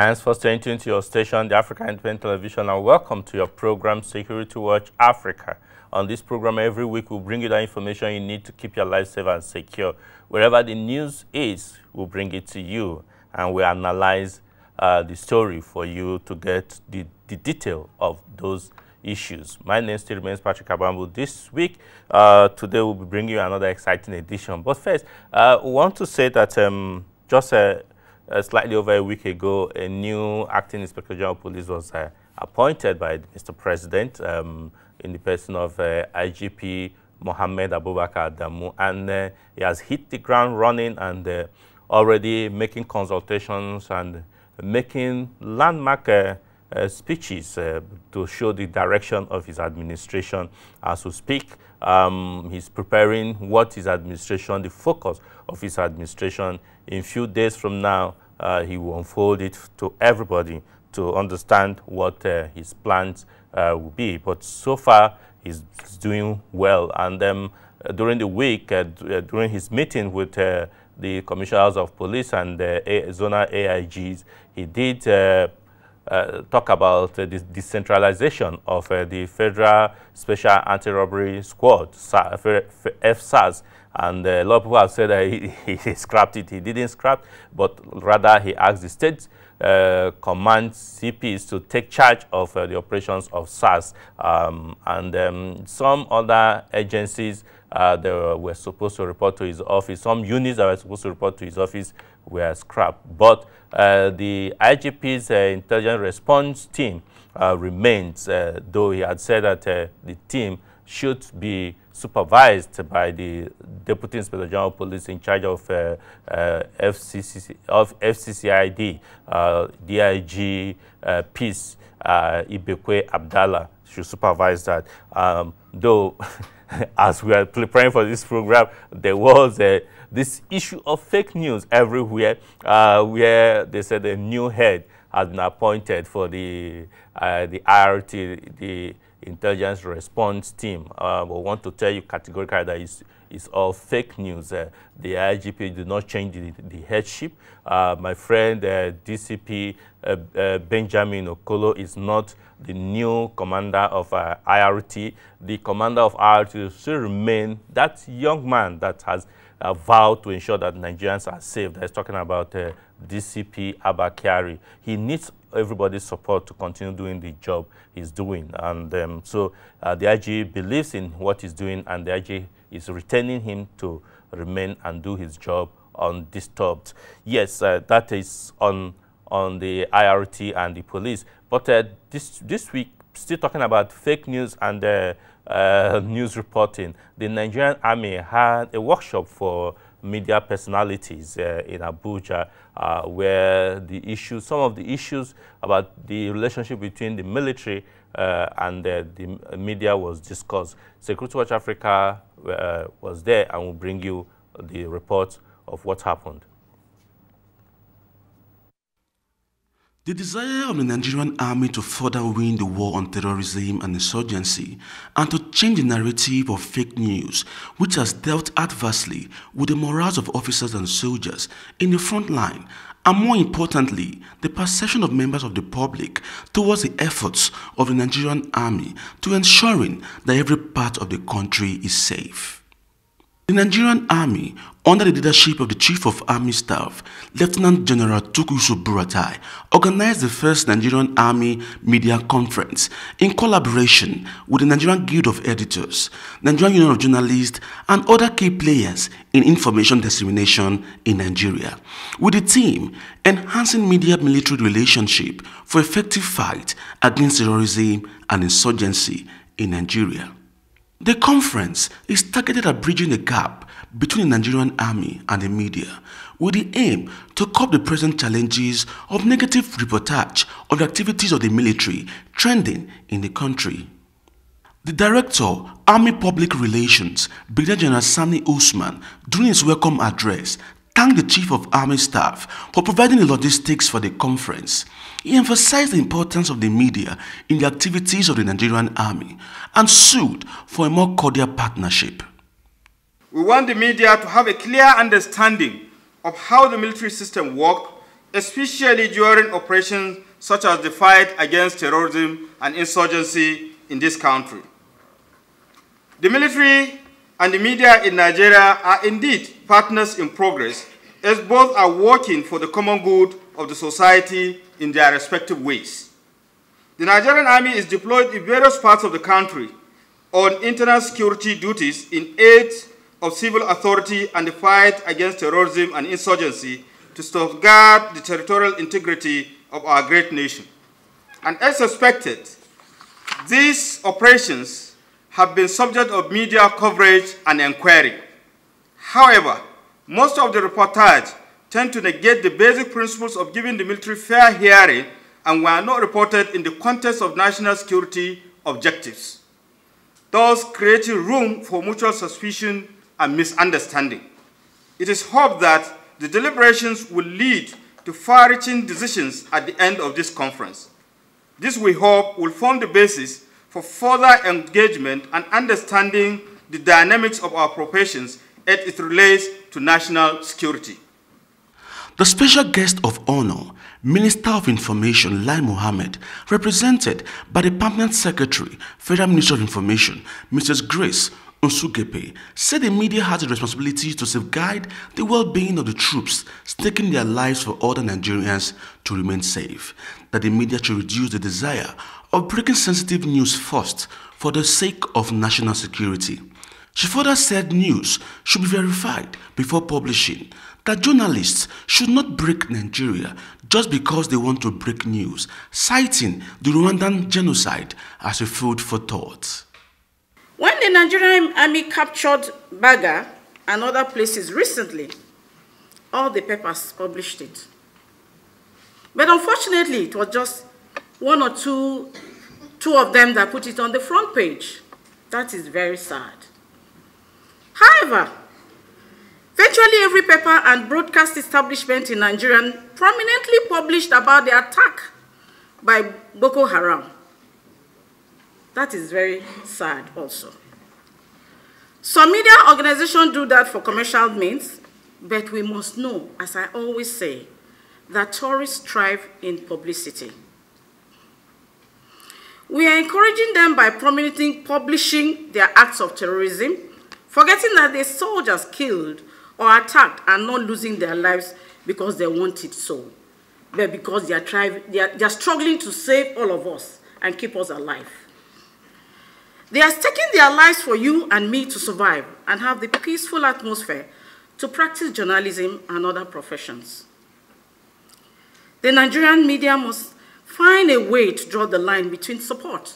Thanks for staying tuned to your station, the AfricaTelevision, and welcome to your program, Security Watch Africa. On this program, every week, we'll bring you the information you need to keep your life safe and secure. Wherever the news is, we'll bring it to you, and we analyze the story for you to get the detail of those issues. My name still remains Patrick Abambu. This week, today, we'll be bringing you another exciting edition. But first, we want to say that just slightly over a week ago, a new acting Inspector General of Police was appointed by Mr. President in the person of IGP Mohammed Abubakar Adamu, and he has hit the ground running and already making consultations and making landmark speeches to show the direction of his administration. As we speak, he's preparing what his administration, the focus of his administration. In a few days from now, he will unfold it to everybody to understand what his plans will be. But so far, he's doing well. And during the week, during his meeting with the commissioners of police and zonal AIGs, he did talk about the decentralization of the Federal Special Anti-Robbery Squad, FSAS. And a lot of people have said that he scrapped it. He didn't scrap, but rather he asked the state command CPs to take charge of the operations of SARS. Some other agencies that were supposed to report to his office, some units that were supposed to report to his office were scrapped. But the IGP's intelligence response team remains, though he had said that the team should be supervised by the Deputy Inspector General of Police in charge of FCCID, DIG Peace, Ibekwe Abdallah should supervise that. Though, as we are preparing for this program, there was this issue of fake news everywhere, where they said a new head has been appointed for the IRT, the intelligence response team. We want to tell you categorically that it's all fake news. The IGP did not change the headship. My friend DCP Benjamin Okolo is not the new commander of IRT. The commander of IRT will still remain that young man that has vowed to ensure that Nigerians are safe. That's talking about DCP Abakari. He needs everybody's support to continue doing the job he's doing. And so the IG believes in what he's doing, and the IG is retaining him to remain and do his job undisturbed. Yes, that is on the IRT and the police. But this week, still talking about fake news and news reporting, the Nigerian Army had a workshop for media personalities in Abuja, where some of the issues about the relationship between the military and the media was discussed. Security Watch Africa was there and will bring you the report of what happened. The desire of the Nigerian army to further win the war on terrorism and insurgency and to change the narrative of fake news, which has dealt adversely with the morals of officers and soldiers in the front line, and more importantly, the perception of members of the public towards the efforts of the Nigerian army to ensuring that every part of the country is safe. The Nigerian Army, under the leadership of the Chief of Army Staff, Lieutenant General Tukusu Buratai, organized the first Nigerian Army Media Conference in collaboration with the Nigerian Guild of Editors, Nigerian Union of Journalists, and other key players in information dissemination in Nigeria, with the theme Enhancing Media-Military Relationship for Effective Fight Against Terrorism and Insurgency in Nigeria. The conference is targeted at bridging the gap between the Nigerian Army and the media, with the aim to curb the present challenges of negative reportage of the activities of the military trending in the country. The Director, Army Public Relations, Brigadier General Sani Usman, during his welcome address, thanked the Chief of Army Staff for providing the logistics for the conference. He emphasized the importance of the media in the activities of the Nigerian Army and sued for a more cordial partnership. We want the media to have a clear understanding of how the military system works especially during operations such as the fight against terrorism and insurgency in this country. The military and the media in Nigeria are indeed partners in progress, as both are working for the common good of the society in their respective ways. The Nigerian Army is deployed in various parts of the country on internal security duties in aid of civil authority and the fight against terrorism and insurgency to safeguard the territorial integrity of our great nation. And as expected, these operations have been subject of media coverage and inquiry. However, most of the reportage tend to negate the basic principles of giving the military fair hearing and were not reported in the context of national security objectives, thus creating room for mutual suspicion and misunderstanding. It is hoped that the deliberations will lead to far-reaching decisions at the end of this conference. This, we hope, will form the basis for further engagement and understanding the dynamics of our professions as it relates to national security. The special guest of honor, Minister of Information Lai Mohammed, represented by the Permanent Secretary, Federal Ministry of Information, Mrs. Grace Nsugepe, said the media has a responsibility to safeguard the well-being of the troops staking their lives for other Nigerians to remain safe, that the media should reduce the desire of breaking sensitive news first for the sake of national security. She further said news should be verified before publishing, that journalists should not break Nigeria just because they want to break news, citing the Rwandan genocide as a food for thought. When the Nigerian Army captured Baga and other places recently, all the papers published it. But unfortunately, it was just one or two of them that put it on the front page. That is very sad. However, virtually every paper and broadcast establishment in Nigeria prominently published about the attack by Boko Haram. That is very sad also. Some media organizations do that for commercial means, but we must know, as I always say, that tourists thrive in publicity. We are encouraging them by prominently publishing their acts of terrorism, forgetting that the soldiers killed or attacked are not losing their lives because they want it so, but because they are struggling to save all of us and keep us alive. They are staking their lives for you and me to survive and have the peaceful atmosphere to practice journalism and other professions. The Nigerian media must find a way to draw the line between support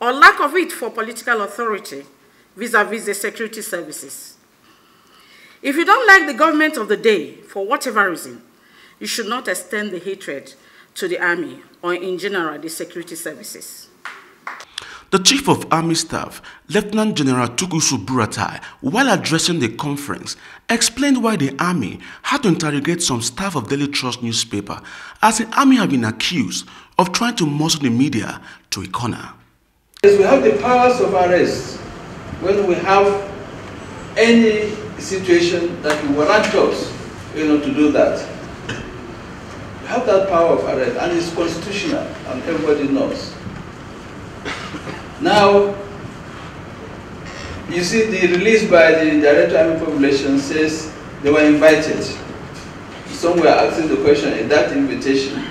or lack of it for political authority vis-à-vis the security services. If you don't like the government of the day for whatever reason, you should not extend the hatred to the army or in general the security services. The Chief of Army Staff, Lieutenant General Tukusu Buratai, while addressing the conference, explained why the Army had to interrogate some staff of Daily Trust newspaper, as the Army had been accused of trying to muscle the media to a corner. Yes, we have the powers of arrest when we have any situation that will warrant us, to do that. We have that power of arrest, and it's constitutional, and everybody knows. Now, you see the release by the Director of Army Population says they were invited. Some were asking the question, is that invitation?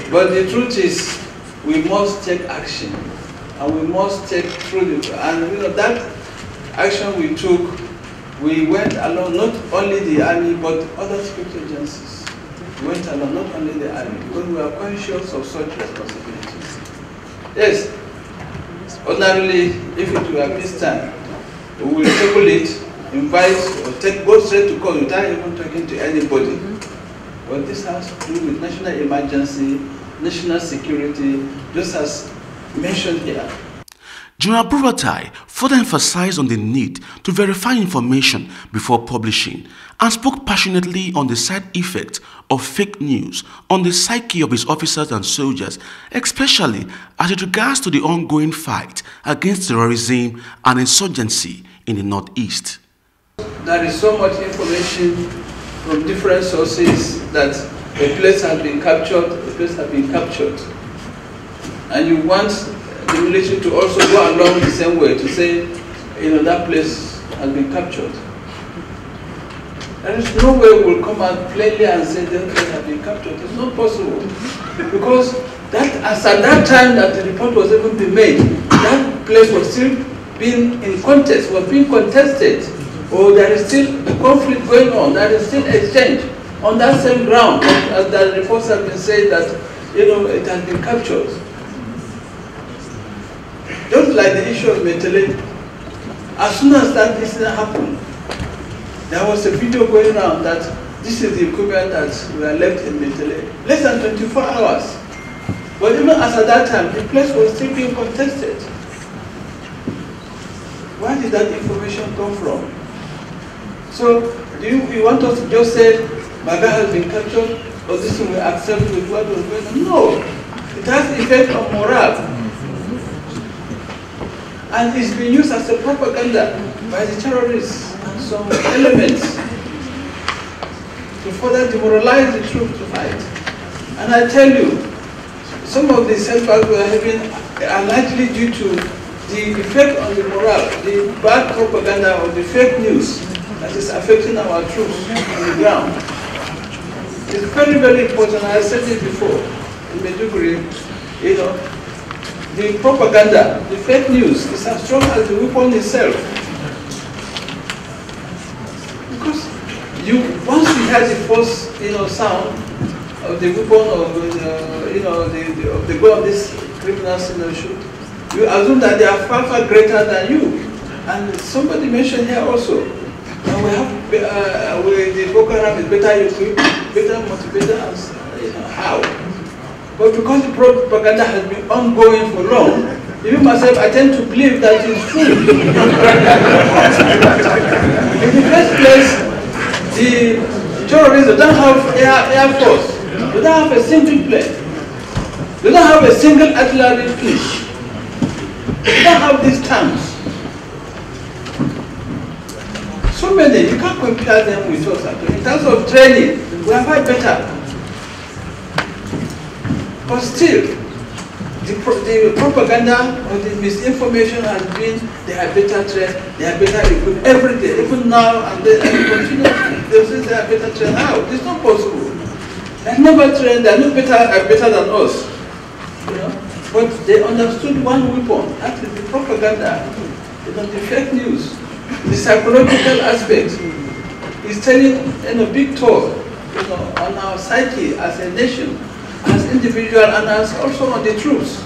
But the truth is, we must take action, and we must take through the, and that action we took, we went along, not only the Army, but other security agencies. We went along, not only the Army, because we are conscious of such responsibilities. Yes. Ordinarily, if it were this time, we will table it, invite, or go straight to court without even talking to anybody. But this has to do with national emergency, national security, just as mentioned here. General Buratai further emphasized on the need to verify information before publishing and spoke passionately on the side effects of fake news on the psyche of his officers and soldiers, especially as it regards to the ongoing fight against terrorism and insurgency in the Northeast. There is so much information from different sources that a place has been captured, a place has been captured, and you want the military to also go along the same way to say, that place has been captured. There is no way we'll come out plainly and say that place has been captured. It's not possible. Because as at that time that the report was even being made, that place was still being in contest, was being contested, or there is still a conflict going on, there is still exchange on that same ground, as the reports have been saying that, it has been captured. Just like the issue of Metele, as soon as that incident happened, there was a video going around that this is the equipment that were left in Metele. Less than 24 hours. But even as at that time, the place was still being contested. Where did that information come from? So, do you want us to just say, Baga has been captured, or this will accept with what was going on? No. It has effect on morale. And it's been used as a propaganda by the terrorists and some elements to further demoralize the troops to fight. And I tell you, some of the setbacks we are having are likely due to the effect on the morale, the bad propaganda or the fake news that is affecting our troops on the ground. It's very, very important. I said it before in Maiduguri, the propaganda, the fake news is as strong as the weapon itself. Because once you hear the first, sound of the weapon of the gun these criminals, shoot, you assume that they are far, far greater than you. And somebody mentioned here also, we have the Boko Haram is better equipped, better motivated, how? But because the propaganda has been ongoing for long, even myself, I tend to believe that it's true. In the first place, the terrorists don't have air force. They don't have a single plane. They don't have a single artillery piece. They don't have these tanks. So many, you can't compare them with us. In terms of training, we are far better. But still, the propaganda or the misinformation has been they are better trained, they are better equipped every day, even now and then, and continue. They say they are better trained. How? It's not possible. They are never trained, they are not better than us. But they understood one weapon, that is the propaganda, the fake news, the psychological aspect is telling a big toll on our psyche as a nation, as individual, and as also on the troops.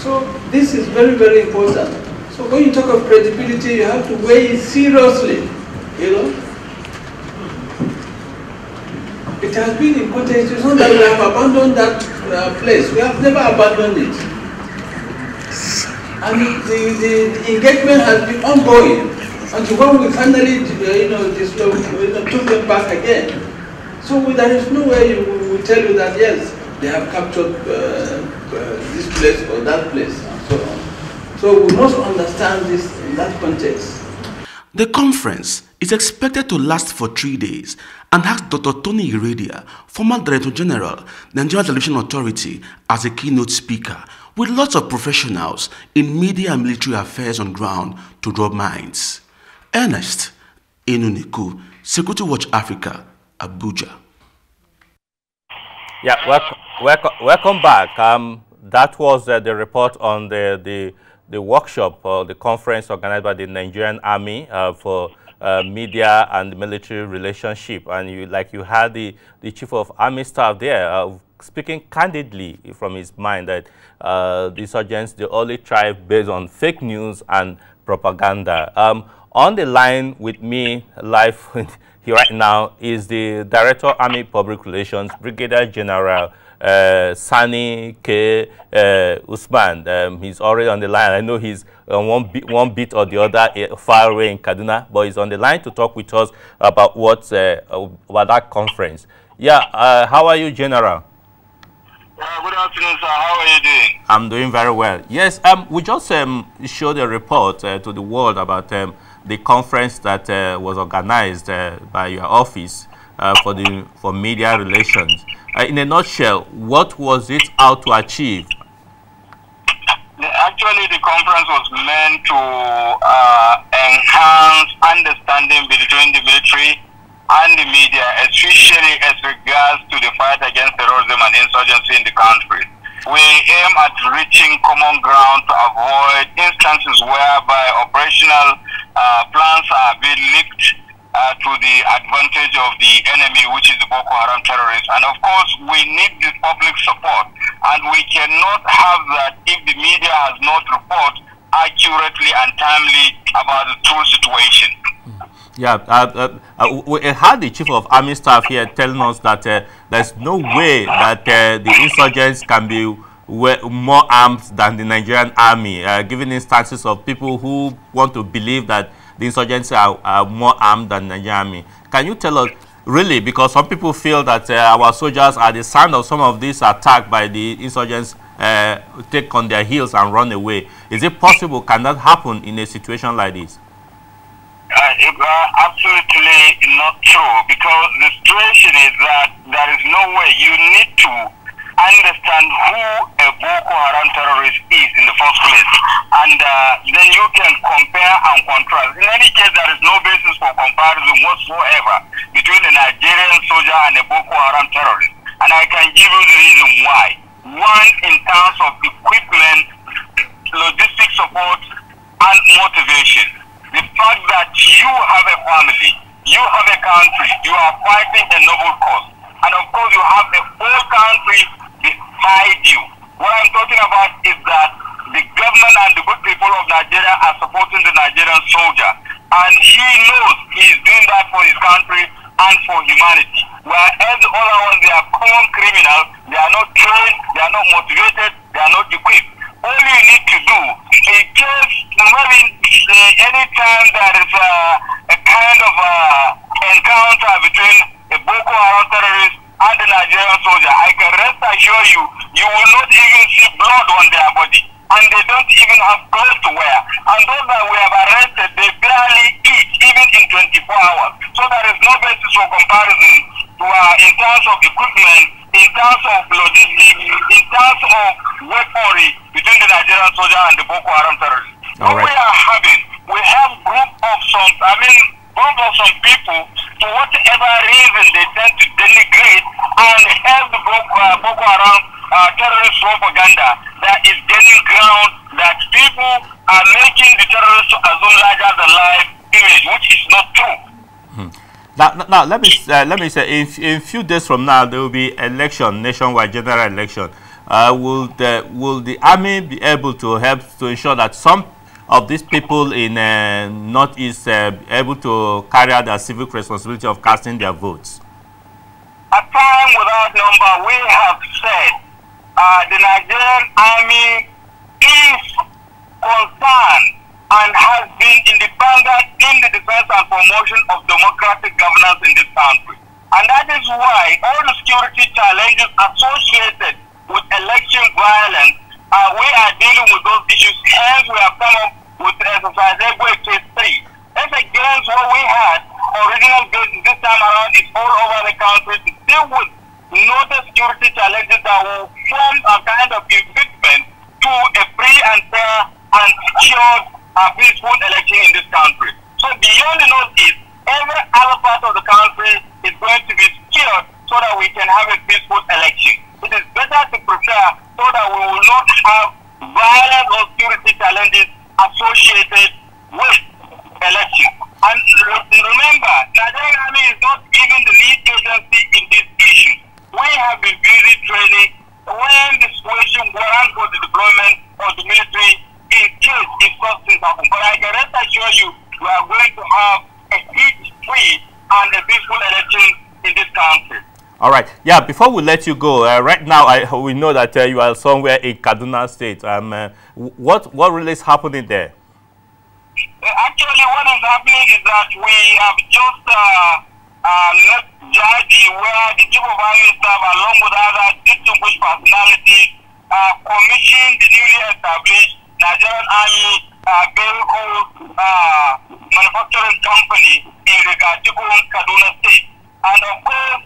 So this is very, very important. So when you talk of credibility, you have to weigh it seriously, It has been in context. It's not that we have abandoned that place. We have never abandoned it. And the engagement has been ongoing until when we finally, took them back again. So there is no way we will tell you that yes, they have captured this place or that place and so on. So we must understand this in that context. The conference is expected to last for 3 days and has Dr. Tony Iradia, former Director General, Nigerian Television Authority, as a keynote speaker, with lots of professionals in media and military affairs on ground to drop minds. Ernest Enuniku, Security Watch Africa, Abuja. Yeah, welcome back. That was the report on the workshop or the conference organized by the Nigerian Army for media and military relationship, and you had the Chief of Army Staff there speaking candidly from his mind that the insurgents, they only thrive based on fake news and propaganda. On the line with me live here right now is the Director Army Public Relations, Brigadier General Sani K. Usman. He's already on the line. I know he's on one bit or the other far away in Kaduna, but he's on the line to talk with us about about that conference. Yeah, how are you, General? Good afternoon, sir. How are you doing? I'm doing very well. Yes, we just showed a report to the world about the conference that was organized by your office for media relations. In a nutshell, what was it out to achieve? Actually, the conference was meant to enhance understanding between the military and the media, especially as regards to the fight against terrorism and insurgency in the country. We aim at reaching common ground to avoid instances whereby operational plans are being leaked to the advantage of the enemy, which is the Boko Haram terrorists. And of course, we need the public support. And we cannot have that if the media has not reported accurately and timely about the true situation. Yeah, we had the Chief of Army Staff here telling us that there's no way that the insurgents can be more armed than the Nigerian army, given instances of people who want to believe that the insurgents are more armed than the Nigerian army. Can you tell us, really, because some people feel that our soldiers, at the sound of some of these attacks by the insurgents, take on their heels and run away. Is it possible? Can that happen in a situation like this? Absolutely not true, because the situation is that there is no way. You need to understand who a Boko Haram terrorist is in the first place, and then you can compare and contrast. In any case, there is no basis for comparison whatsoever between a Nigerian soldier and a Boko Haram terrorist, and I can give you the reason why. One, in terms of equipment, logistic support, and motivation. The fact that you have a family, you have a country, you are fighting a noble cause, and of course you have a whole country beside you. What I'm talking about is that the government and the good people of Nigeria are supporting the Nigerian soldier, and he knows he is doing that for his country and for humanity. Whereas the other ones, they are common criminals, they are not trained, they are not motivated, they are not equipped. All you need to do, in case maybe anytime there is a kind of encounter between a Boko Haram terrorist and the Nigerian soldier, I can rest assure you, you will not even see blood on their body, and they don't even have clothes to wear. And those that we have arrested, they barely eat, even in 24 hours. So there is no basis for comparison to, in terms of equipment, in terms of logistics, in terms of weaponry between the Nigerian soldier and the Boko Haram terrorists. What we are having, we have group of some people, for whatever reason, they tend to denigrate and help the Boko Haram terrorist propaganda that is gaining ground, that people are making the terrorists to assume larger than life image, which is not true. Now, let me say, in a few days from now, there will be election, nationwide general election. Will the army be able to help to ensure that some of these people in Northeast able to carry out their civic responsibility of casting their votes? A time without number, we have said the Nigerian army is concerned and has been in the vanguard in the defense and promotion of democratic governance in this country. And that is why all the security challenges associated with election violence, we are dealing with those issues. Hence, we have come up with exercise Phase 3. That's against what we had original basis this time around is all over the country to deal with noted security challenges that will form a kind of impediment to a free and fair and secured peaceful election in this country. So beyond the Northeast, every other part of the country is going to be secured so that we can have a peaceful election. It is better to prepare so that we will not have violent or security challenges associated with election. And remember, Nigerian Army is not even the lead agency in this issue. We have been busy training when the situation warrants for the deployment of the military in case if such things happen. But I can rest assure you, we are going to have a heat-free and a peaceful election in this country. All right. Yeah, before we let you go, right now we know that you are somewhere in Kaduna State. What really is happening there? Actually, what is happening is that we have just not Jaji, where the chief of army staff, along with other distinguished personalities, commissioned the newly established Nigerian Army Vehicle Manufacturing Company in Rigatikun, Kaduna State. And of course,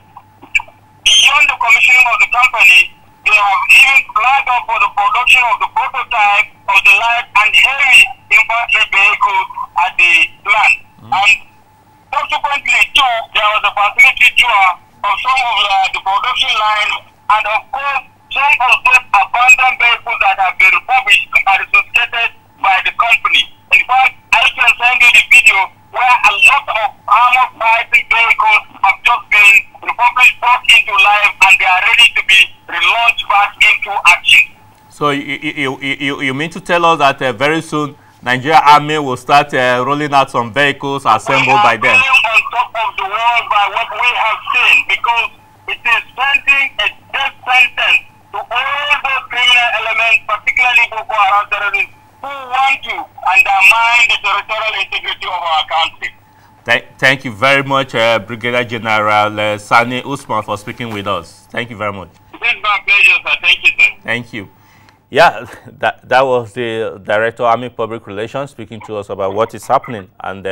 beyond the commissioning of the company, they have even flagged up for the production of the prototype of the light and heavy infantry vehicles at the plant. And subsequently, too, there was a facility tour of some of the production lines, and of course, some of those abandoned vehicles that have been refurbished are associated by the company. In fact, I can send you the video where a lot of armored fighting vehicles have just been refurbished, brought into life, and they are ready to be relaunched back into action. So you mean to tell us that very soon Nigeria Army will start rolling out some vehicles assembled by them? We are on top of the world by what we have seen, because it is sending a death sentence to all those criminal elements, particularly Boko Haram terrorists, who want to undermine the territorial integrity of our country. Thank you very much, Brigadier General Sani Usman, for speaking with us. Thank you very much. It's my pleasure, sir. Thank you, sir. Thank you. Yeah, that was the Director of Army Public Relations speaking to us about what is happening and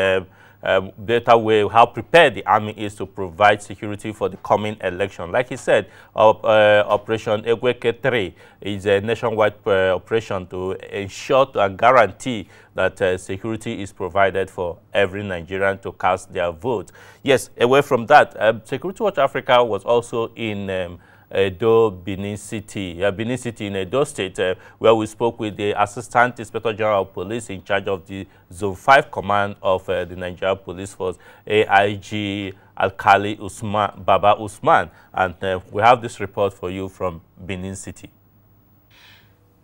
better way, how prepared the Army is to provide security for the coming election. Like he said, Operation Egweke 3 is a nationwide operation to ensure and guarantee that security is provided for every Nigerian to cast their vote. Yes, away from that, Security Watch Africa was also in Edo, Benin City in Edo State, where we spoke with the Assistant Inspector General of Police in charge of the Zone 5 Command of the Nigeria Police Force, AIG Alkali Usman, Baba Usman, and we have this report for you from Benin City.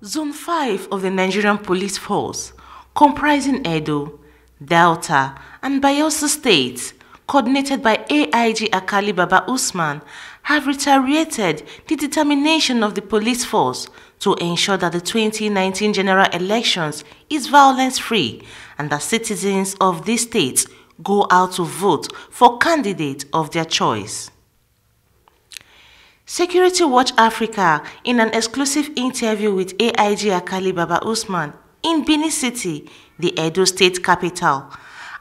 Zone 5 of the Nigerian Police Force, comprising Edo, Delta, and Bayelsa states, coordinated by AIG Alkali Baba Usman, have reiterated the determination of the police force to ensure that the 2019 general elections is violence-free and that citizens of these states go out to vote for candidates of their choice. Security Watch Africa, in an exclusive interview with AIG Alkali Baba Usman in Benin City, the Edo State capital,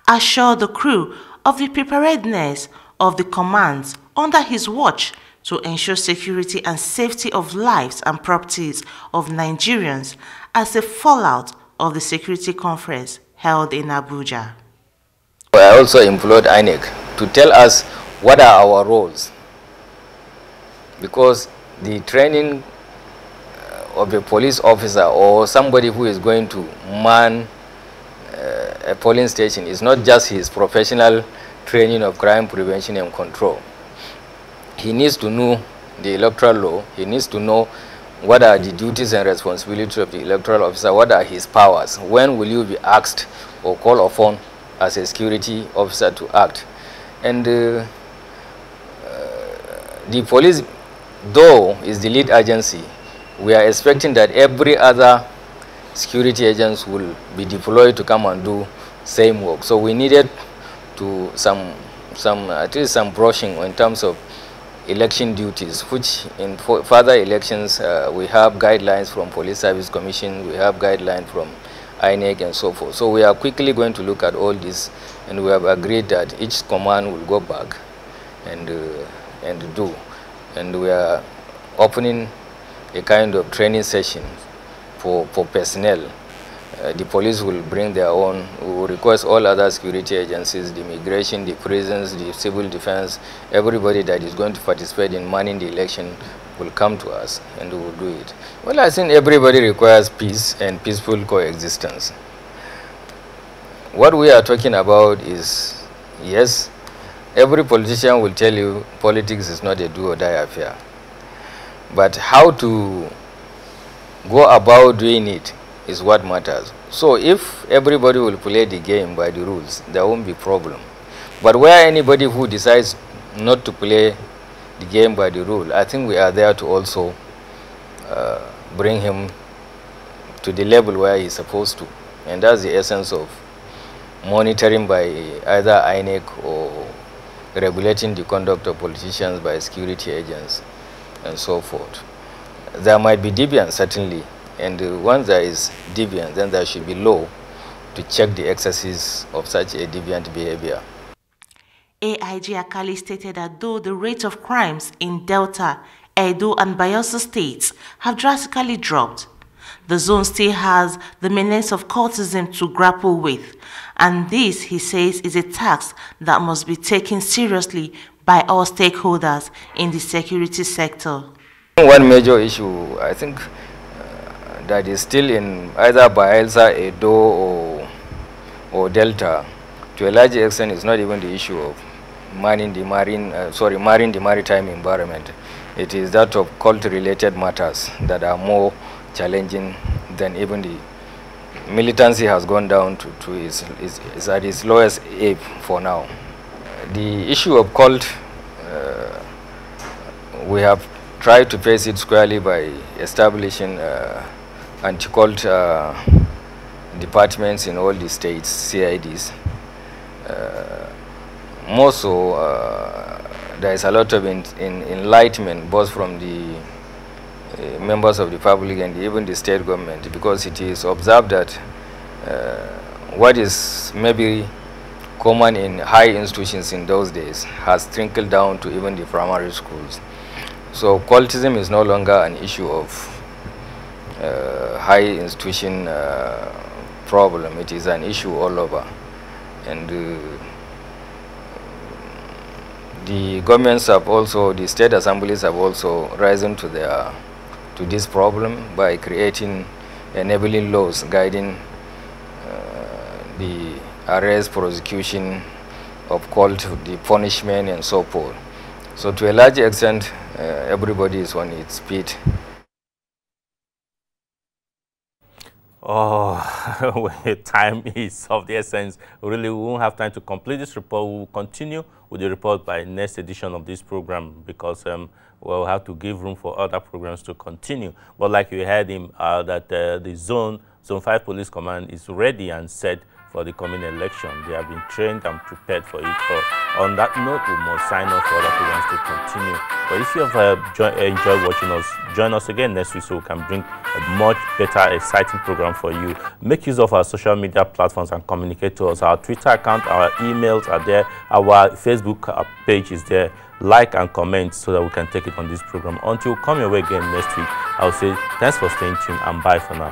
assured the crew of the preparedness of the commands under his watch to ensure security and safety of lives and properties of Nigerians as a fallout of the security conference held in Abuja. I also employed INEC to tell us what are our roles, because the training of a police officer or somebody who is going to man a polling station is not just his professional training of crime prevention and control. He needs to know the electoral law. He needs to know what are the duties and responsibilities of the electoral officer, what are his powers, when will you be asked or called upon as a security officer to act. And the police, though, is the lead agency, we are expecting that every other security agents will be deployed to come and do same work. So we needed to at least some brushing in terms of election duties, which in further elections we have guidelines from Police Service Commission, we have guidelines from INEC and so forth. So we are quickly going to look at all this, and we have agreed that each command will go back and do. And we are opening a kind of training session for personnel. The police will bring their own. We will request all other security agencies, the immigration, the prisons, the civil defense, everybody that is going to participate in manning the election will come to us and we will do it. Well, I think everybody requires peace and peaceful coexistence. What we are talking about is, yes, every politician will tell you politics is not a do or die affair. But how to go about doing it is what matters. So if everybody will play the game by the rules, there won't be problem. But where anybody who decides not to play the game by the rule, I think we are there to also bring him to the level where he's supposed to. And that's the essence of monitoring by either INEC regulating the conduct of politicians by security agents and so forth. There might be deviance, certainly, and once there is deviance, then there should be law to check the excesses of such a deviant behavior. AIG Akali stated that though the rate of crimes in Delta, Edo and Bayelsa states have drastically dropped, the zone still has the menace of cultism to grapple with, and this, he says, is a task that must be taken seriously by all stakeholders in the security sector. One major issue, I think, that is still in either Bayelsa, Edo or Delta, to a large extent, is not even the issue of marrying the maritime environment. It is that of cult-related matters that are more challenging than even the militancy has gone down to is at its lowest ebb for now. The issue of cult, we have tried to face it squarely by establishing anti-cult departments in all the states, CIDs. More so, there is a lot of enlightenment both from the members of the public and even the state government, because it is observed that what is maybe common in high institutions in those days has trickled down to even the primary schools. So cultism is no longer an issue of high institution problem. It is an issue all over, and the governments have also, the state assemblies have also risen to this problem by creating enabling laws guiding the arrest, prosecution of cult, the punishment and so forth. So to a large extent, everybody is on its feet. Oh, time is of the essence. Really, we won't have time to complete this report. We will continue with the report by next edition of this program, because we'll have to give room for other programs to continue. But like you heard him, that the Zone 5 Police Command is ready and set for the coming election. They have been trained and prepared for it. So on that note, we must sign off for other programs to continue. But if you have enjoyed watching us, join us again next week so we can bring a much better, exciting program for you. Make use of our social media platforms and communicate to us. Our Twitter account, our emails are there, our Facebook page is there. Like and comment so that we can take it on this program. Until we come your way again next week, I'll say thanks for staying tuned and bye for now.